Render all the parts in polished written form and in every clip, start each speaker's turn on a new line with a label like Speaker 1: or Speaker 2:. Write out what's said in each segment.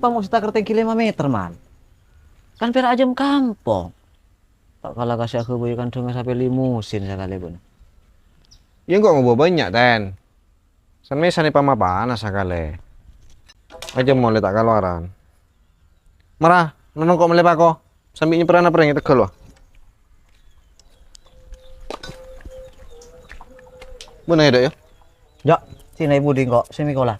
Speaker 1: Kenapa mau kita kerteng 5 meter, man? Kan perak jam kampung. Tak kalah kasih aku boykan dengan sampai limusin sekali pun.
Speaker 2: Ya kok ngobrol banyak, Ten. Sampai sana pama panas sekali. Aja mau letak keluaran. Marah, nonong kok melepak kok. Sambil nyeperan apa yang tegal loh. Benar ya, Dok, ya?
Speaker 1: Ya, sini ibu di kok, semikola.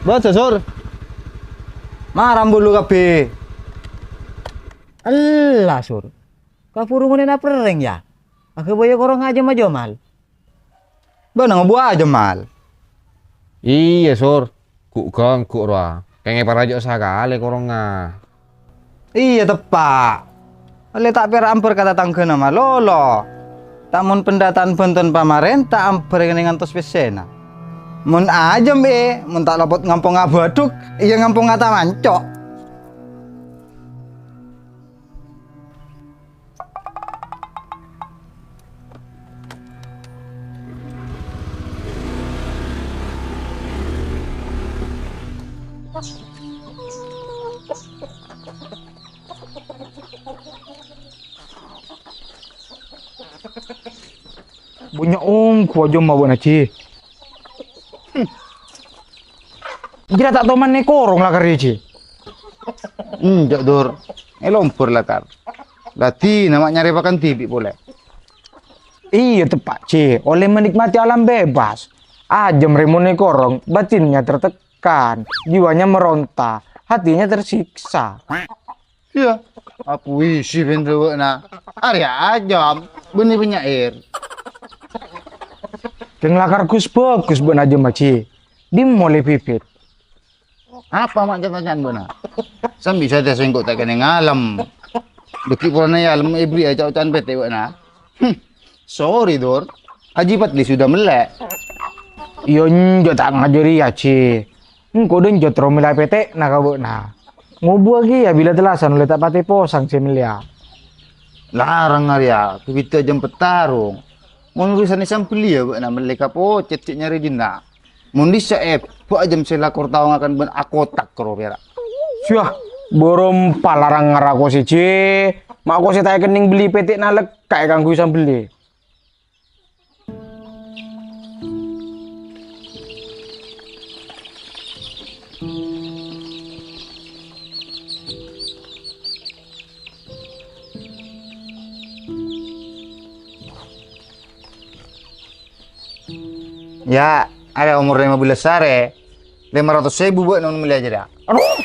Speaker 2: Baca, Sur.
Speaker 1: Marah bulu kabeh. Allah, Sur. Kapuru ngene na pereng ya. Aku boyo korong aja mah jomal.
Speaker 3: Bana ngebuah aja mal.
Speaker 2: Iya, Sur. Kuk ganggu roa. Kayak ngepar aja sekali koronga.
Speaker 3: Iya tepak. Oleh tak pera ampur kata tangga nama lolo. Tamun pendataan bantuan pamarentah ampur dengan tos pesena. Mun aja mun tak lopot ngampung abaduk, iya ngampung ngata mancok.
Speaker 4: Punya ongko aja mau buat Ci. Kira tak tahu mana korong lah kari Ci.
Speaker 3: Jak dur. Lompur lah kar. Lati nama nyari pakan tibi boleh.
Speaker 4: Iya tepat Ci. Oleh menikmati alam bebas. Ajem remone korong, batinnya tertekan, jiwanya meronta, hatinya tersiksa.
Speaker 3: Iya. Apa isi bentuk na? Arya aja. Benih penyair.
Speaker 4: Keng lakar kus bagus buat aja Ci. Dimulai pipit.
Speaker 3: Apa mak tanyaan bona? Sam bisa tes sengkok tak kena ngalam. Deki purana ya alam ibri aja ucan pete bona. Sorry Dor. Haji Patli sudah melek.
Speaker 4: Iyo njo tak ngajari ya Ci. Engko den jo tromela pete na kabo na. Ngobu lagi ya bila telasan oleh tak pate posang semelia.
Speaker 3: Larang Arya, kita jam petarung. Mau urusan sampel ya bona meleka po cecek nyari dina. Mundi saep, po jam sela kortawang akan ben akotak kro pera.
Speaker 4: Syah, borom palarang ngarako si Ci. Mak ko si tayo kening beli pete na lekak kanggo isang beli.
Speaker 3: Ya, ada umur 15 sare. 500.000 buat non beli aja dah.
Speaker 4: Aduh,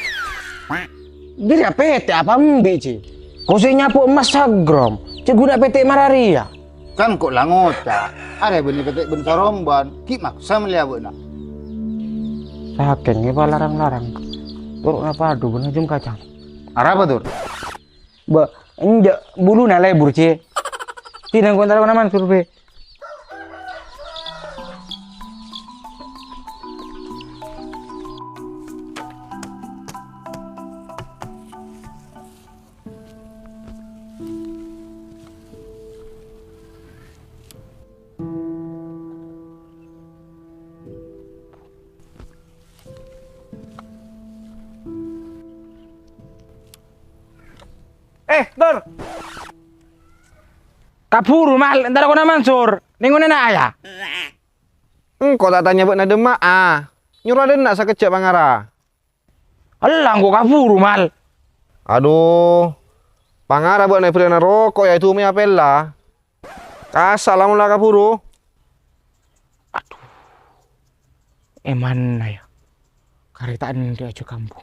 Speaker 4: jadi pete apa mbi Ci? Kau si nyapu emas sagrom, Ci guna pete mararia.
Speaker 3: Kan kok langota. Ada beli petik ben saromban, ki maksa melia buat na.
Speaker 4: Saken nge larang-larang. Turun apa aduh bener jam kacang.
Speaker 3: Arah apa Dur?
Speaker 4: Ba, enja bulu na lebur Ci. Tinang kontra mana survei. Dor. Kapuru mal, entar aku na Mansur. Ningun na aya.
Speaker 2: Kok tak tanya buat demak nyuruh ada nak sekejap pangara.
Speaker 4: Allah kok kapuru mal.
Speaker 2: Aduh, pangara buat naik perena rokok ya itu umi apella. Assalamualaikum kapuru.
Speaker 4: Aduh. Mana ya? Karitaan dia aja kampung.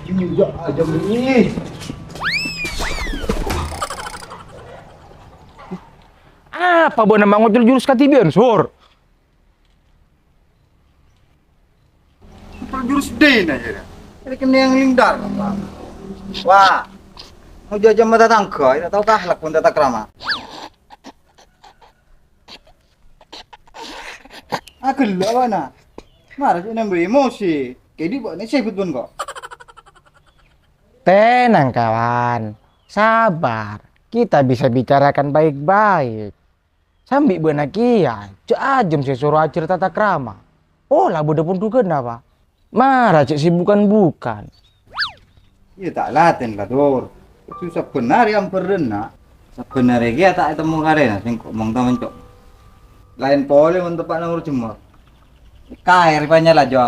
Speaker 3: Iya aja nih.
Speaker 4: Apa buat nama ngocel jurus katibian, Sur?
Speaker 3: Jurus din aja dah. Ini kena yang lingdar. Wah, mau jajah mata tangga, tidak tahu kahlak pun tata krama. Aku lah mana? Marah sih nambah emosi. Kayak di buat ini sebut pun kok.
Speaker 4: Tenang kawan, sabar. Kita bisa bicarakan baik-baik. Sambil benakia, ajem saya suruh ajar tata krama. Oh lah bodoh pun duga apa? Marah cek sih bukan.
Speaker 3: Iya tak laten lah Dor. Susah benar yang pernah. Sebenarnya dia tak temu karena singkok mong taman cok. Lain pole untuk pak nomor jemur. Kair banyak lah jo.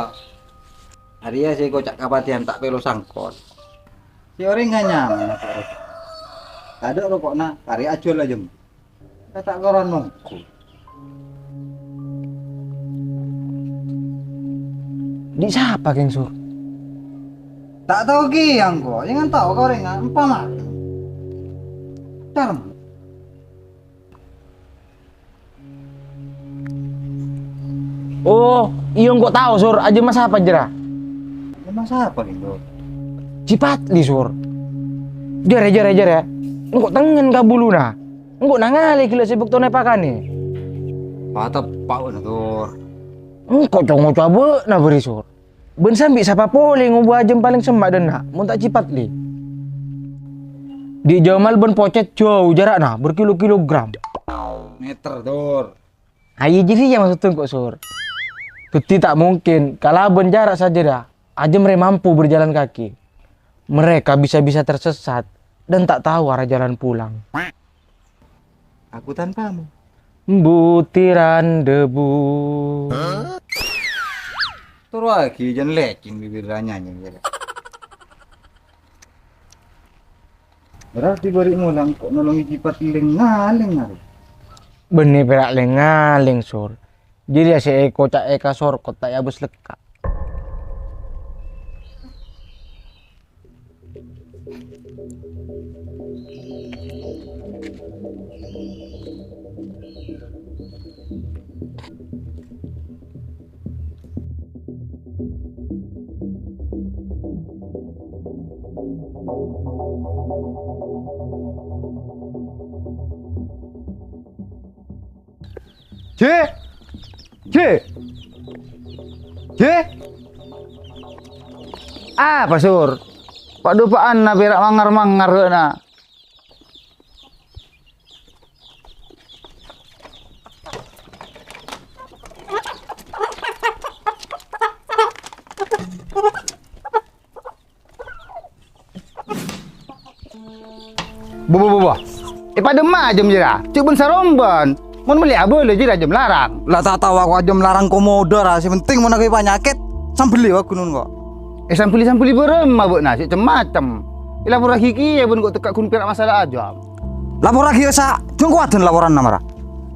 Speaker 3: Hari ya saya kocak kapatian tak pelu sangkot. Si orang nggak nyaman. Ada rokok nak kari acul aja. Kita tak koron nongku.
Speaker 4: Di siapa Keng Sur?
Speaker 3: Tak tahu kiang kok. Jangan tahu kau orang empat mah. Term.
Speaker 4: Oh, iya kok tahu Sur, aja mas apa jera?
Speaker 3: Masa apa gitu?
Speaker 4: Cipatli Sur. Jere ya. Engkau tengen kabuluna. Engkau nangali kila sibuk tone pakane.
Speaker 3: Patah pak Dor.
Speaker 4: Engkau congo coba na beri Sur. Ben sambil siapa pole ngubu ajem paling semak dan nak, mun tak cipatli. Di Jamal ben pocet jauh jarak nah berkilo-kilogram.
Speaker 3: Meter Dor.
Speaker 4: Ayo jadi ya maksud kok Sur. Tuti tak mungkin kalau ben jarak saja dah. Ajem mereka mampu berjalan kaki. Mereka bisa-bisa tersesat dan tak tahu arah jalan pulang.
Speaker 3: Aku tanpamu.
Speaker 4: Butiran debu.
Speaker 3: Terus lagi jangan lecing bibirnya nyanyi. Berarti beri mulang kok nolongi cipat lengaling.
Speaker 4: Benih perak lengaling Sur. Jadi si Eko cak Eka sorkot tak abus lekak.
Speaker 3: C. Apa Sur? Pak dupaan na berak mangar-mangar na. Bobo. Pada mah jam jera. Cuk ben saromban. Mun beli boleh jera jam larang. Lah tak tahu aku jam larang komodo ra. Si penting mun aku penyakit sambeli aku nun kok. Sambeli berem mabuk nasi macam. Lapor lagi ki ya bun kok tekak kun perak masalah aja. Lapor lagi sa. Jong kuaten laporan namara.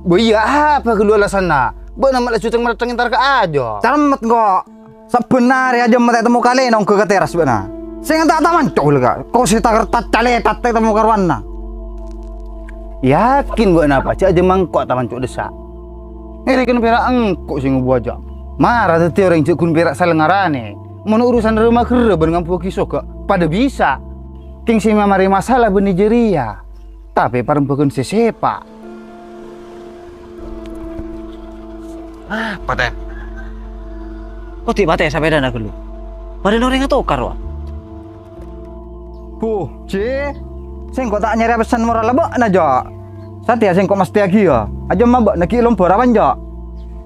Speaker 3: Bo iya apa kedua alasan na? Bo nama la cuteng mereteng entar ke aja. Cermet kok. Sebenarnya aja mate temu kali nong ke teras bena. Saya tak mancok lega. Kau sih tak kertas caletat temu karwana. Yakin buat apa? Cak aja mangkok tak mancok desa. Ini kan perak engkau sih ngubu aja. Marah teti orang cak kun perak salengarane. Mau urusan rumah kerja dengan puaki soka pada bisa. King si mamari masalah di Nigeria. Tapi parempukun sesepa.
Speaker 1: Paten. Kok tiba teh sampai dana dulu. Pada orang atau karwa.
Speaker 3: Sing kok tak nyari pesan moral lebok najo. Satya sing kok mesti lagi ya. Aja mabok nak kilom borawan jo.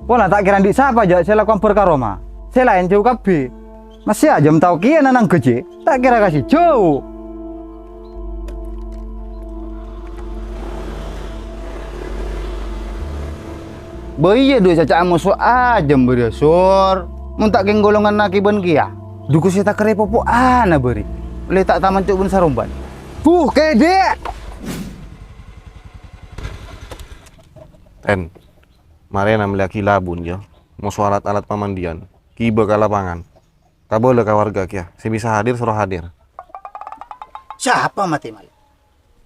Speaker 3: Wala tak kira di siapa jo saya lakukan perkaroma. Saya lain jauh kabeh. Masih aja tahu kia nanang gaji. Tak kira kasih jauh. Bayi dua caca musuh aja beri sur. Mun tak geng golongan nakiban kia. Duku saya tak kere popo ana beri. Boleh tak taman cuk ben saromban. Kede.
Speaker 2: Ten, mari na melihat kilabun ya. Mau alat-alat pamandian. Kiba ke lapangan. Kak boleh ke warga kia. Si bisa hadir suruh hadir.
Speaker 5: Siapa mati mal?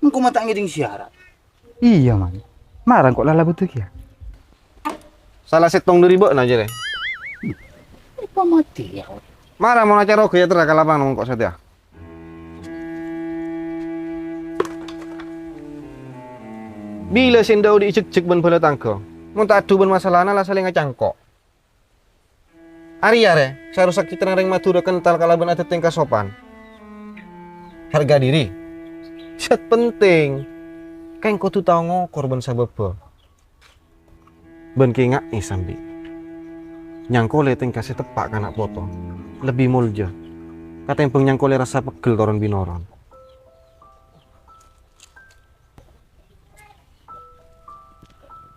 Speaker 5: Engkau mata ngiding siaran.
Speaker 3: Iya man. Marang kok lala betul ya.
Speaker 2: Salah setong dari bok aja deh.
Speaker 5: Apa mati ya?
Speaker 2: Marah mau acara oke ya teraka lapang nong kok setia. Bila sendau diicek-cek ben pada tangko. Mun tak adu ben masalahna lah saling ngacangkok. Ari are, seharusnya kita nering matura kental kalaban ada tingkah sopan. Harga diri. Set penting. Kain kau tuh tau ngokor ben sababa. Ben kengak nih sambi. Nyangkole tingkah si tepak kanak foto. Lebih mulja. Kata yang nyangkole rasa pegel toron binoron.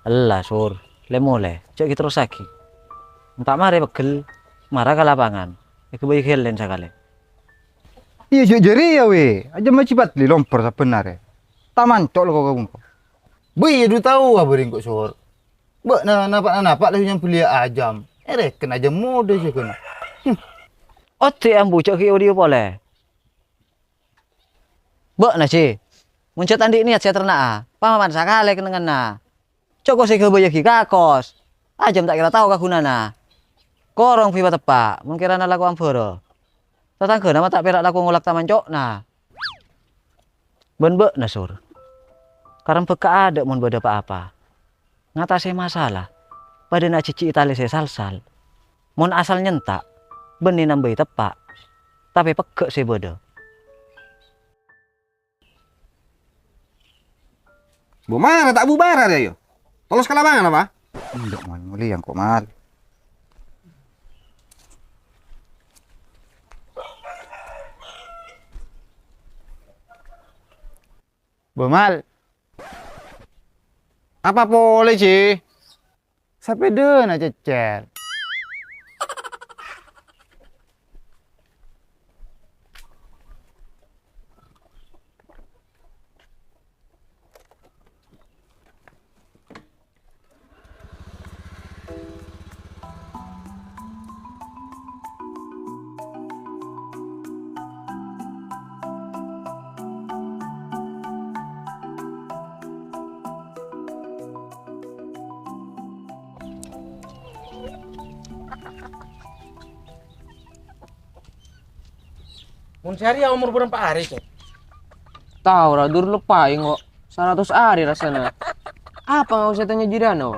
Speaker 1: Alah sur, lemole, cok kita terus lagi. Entah mare pegel, marah ke lapangan. Iku bayi kelen sakale.
Speaker 3: Iya jari ya we. Aja macipat li lompor sebenarnya. Taman cok lo kau.
Speaker 5: Bui du tahu apa ring kok sor. Bak napak lah yang belia ajam. Kena aja mode je kena.
Speaker 1: Ote ambu cok ki audio boleh. Bak na ci. Muncul tandi niat saya ternak. Paman sakale kenengan na. Cok sih kebayaki kakos. Ajam tak kira tahu kagunana. Korong pipa tepak, mungkin ana laku ampero. Tetangga nama tak perak laku ngolak taman cok nah. Ben be nasur. Karena beka ada mun beda apa-apa. Ngatasi masalah. Pada nak cici itali saya sal-sal. Mun asal nyentak, benih nambahi tepak. Tapi pekek saya beda.
Speaker 2: Bu mana tak bubar ya yo. Tolos ke lapangan apa?
Speaker 3: Enggak man, mulai yang kok mal.
Speaker 5: Bemal.
Speaker 2: Apa boleh sih?
Speaker 5: Sampai deh na cecer.
Speaker 4: Mun sehari ya umur berapa hari, Cek?
Speaker 6: Tahu lah, dur lupa kok. 100 hari rasanya. Apa nggak usah tanya jirano?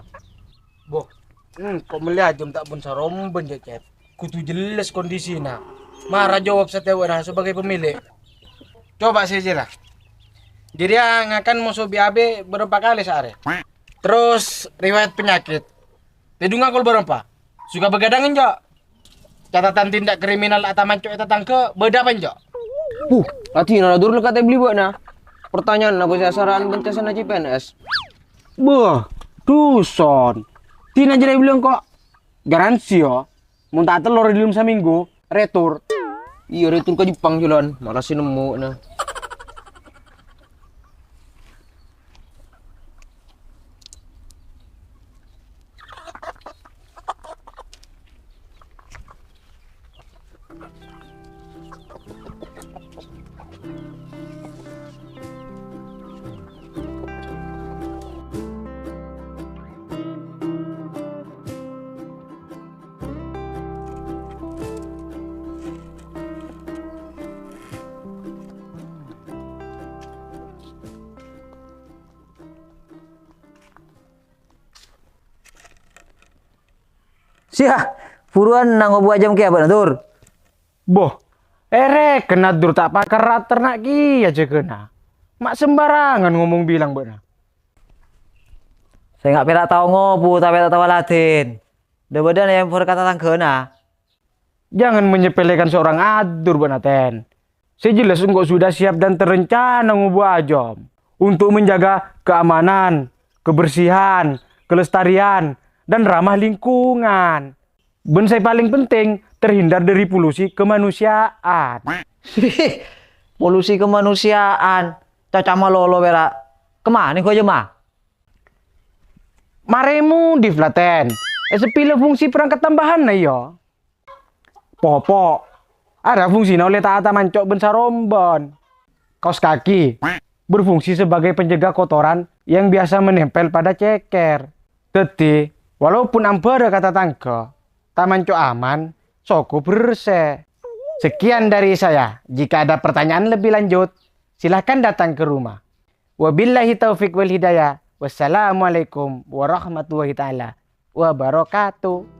Speaker 4: Boh, kok melihat jam tak pun saromben, Cek. Kutu jelas kondisinya. Marah jawab setiap orang sebagai pemilik. Coba saya jelas. Jadi yang akan musuh BAB berapa kali sehari? Terus riwayat penyakit. Tedunga kol berapa? Suka begadangin, Cok? Catatan tindak kriminal atau mancok eta tangke beda apa, Cok?
Speaker 6: Latihan lah, dur lekat beli buat nah. Pertanyaan aku sasaran pencasan aja PNS.
Speaker 4: Bah, duson. Tina jadi bilang kok garansi yo. Mun tak telur di dalam seminggu, retur.
Speaker 6: Iya, retur ke Jepang jalan. Malah sih nemu nah.
Speaker 1: Sia, buruan nang ngobu ajam ki apa tur?
Speaker 4: Boh, kena dur tak pakar ternak ki aja kena. Mak sembarangan ngomong bilang benar.
Speaker 1: Saya nggak pernah tahu ngobu, tapi tak tahu Latin. Debedan yang berkata tanggena.
Speaker 4: Jangan menyepelekan seorang adur benar ten. Sejelas engkau sudah siap dan terencana ngobu ajam untuk menjaga keamanan, kebersihan, kelestarian, dan ramah lingkungan. Bensai paling penting terhindar dari polusi kemanusiaan.
Speaker 1: Polusi kemanusiaan. Caca malolo berak. Kemana kau aja mah?
Speaker 4: Maremu di flaten. Sepile fungsi perangkat tambahan na yo. Popok, Ada fungsi oleh taata mancok ben sarombon. Kaos kaki berfungsi sebagai penjaga kotoran yang biasa menempel pada ceker. Teti, walaupun ampere kata tangga, tamancok aman, soko bersih. Sekian dari saya. Jika ada pertanyaan lebih lanjut, silahkan datang ke rumah. Wabillahi taufiq wal hidayah. Wassalamualaikum warahmatullahi taala wabarakatuh.